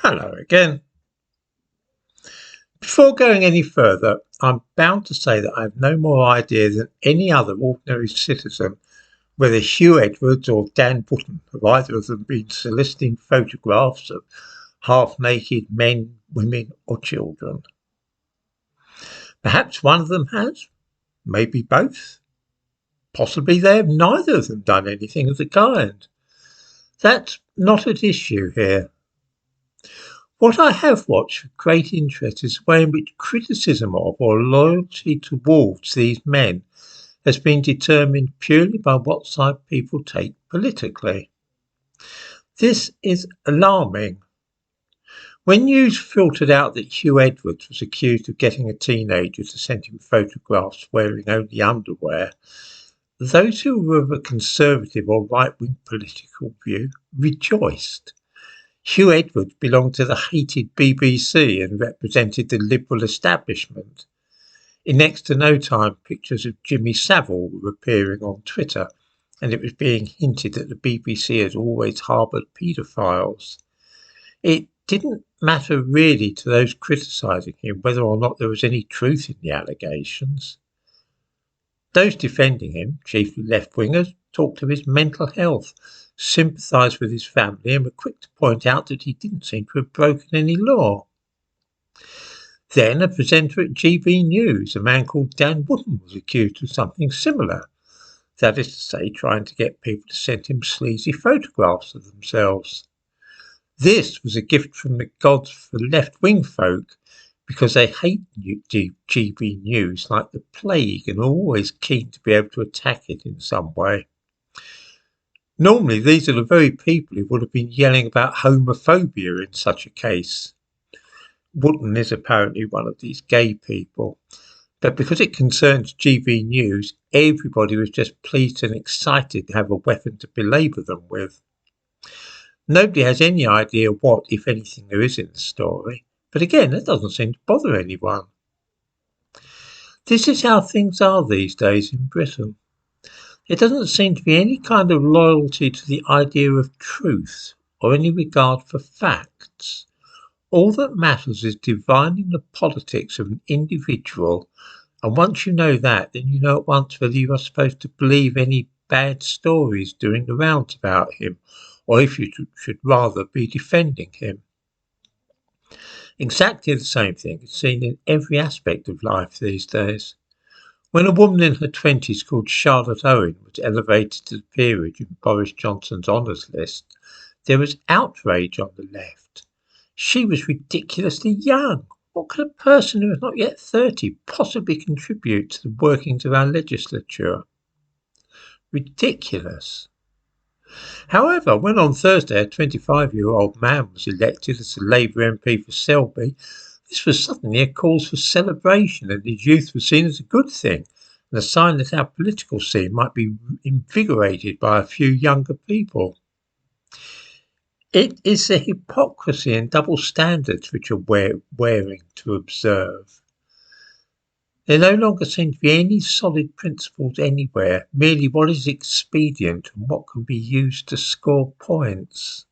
Hello again. Before going any further, I'm bound to say that I have no more idea than any other ordinary citizen whether Huw Edwards or Dan Wootton have either of them been soliciting photographs of half-naked men, women or children. Perhaps one of them has, maybe both. Possibly they have neither of them done anything of the kind. That's not at issue here. What I have watched with great interest is the way in which criticism of or loyalty towards these men has been determined purely by what side people take politically. This is alarming. When news filtered out that Huw Edwards was accused of getting a teenager to send him photographs wearing only underwear, those who were of a conservative or right-wing political view rejoiced. Huw Edwards belonged to the hated BBC and represented the Liberal establishment. In next to no time, pictures of Jimmy Savile were appearing on Twitter, and it was being hinted that the BBC had always harboured paedophiles. It didn't matter really to those criticising him whether or not there was any truth in the allegations. Those defending him, chiefly left-wingers, talked of his mental health, sympathised with his family and were quick to point out that he didn't seem to have broken any law. Then a presenter at GB News, a man called Dan Wootton, was accused of something similar, that is to say, trying to get people to send him sleazy photographs of themselves. This was a gift from the gods for left-wing folk, because they hate GB News like the plague and are always keen to be able to attack it in some way. Normally, these are the very people who would have been yelling about homophobia in such a case. Wootton is apparently one of these gay people, but because it concerns GB News, everybody was just pleased and excited to have a weapon to belabour them with. Nobody has any idea what, if anything, there is in the story, but again, that doesn't seem to bother anyone. This is how things are these days in Britain. There doesn't seem to be any kind of loyalty to the idea of truth or any regard for facts. All that matters is divining the politics of an individual, and once you know that, then you know at once whether you are supposed to believe any bad stories doing the rounds about him, or if you should rather be defending him. Exactly the same thing is seen in every aspect of life these days. When a woman in her 20s called Charlotte Owen was elevated to the peerage in Boris Johnson's honours list, there was outrage on the left. She was ridiculously young. What could a person who is not yet 30 possibly contribute to the workings of our legislature? Ridiculous. However, when on Thursday a 25-year-old man was elected as the Labour MP for Selby, this was suddenly a cause for celebration, and his youth was seen as a good thing, and a sign that our political scene might be invigorated by a few younger people. It is the hypocrisy and double standards which are wearing to observe. There no longer seem to be any solid principles anywhere, merely what is expedient and what can be used to score points.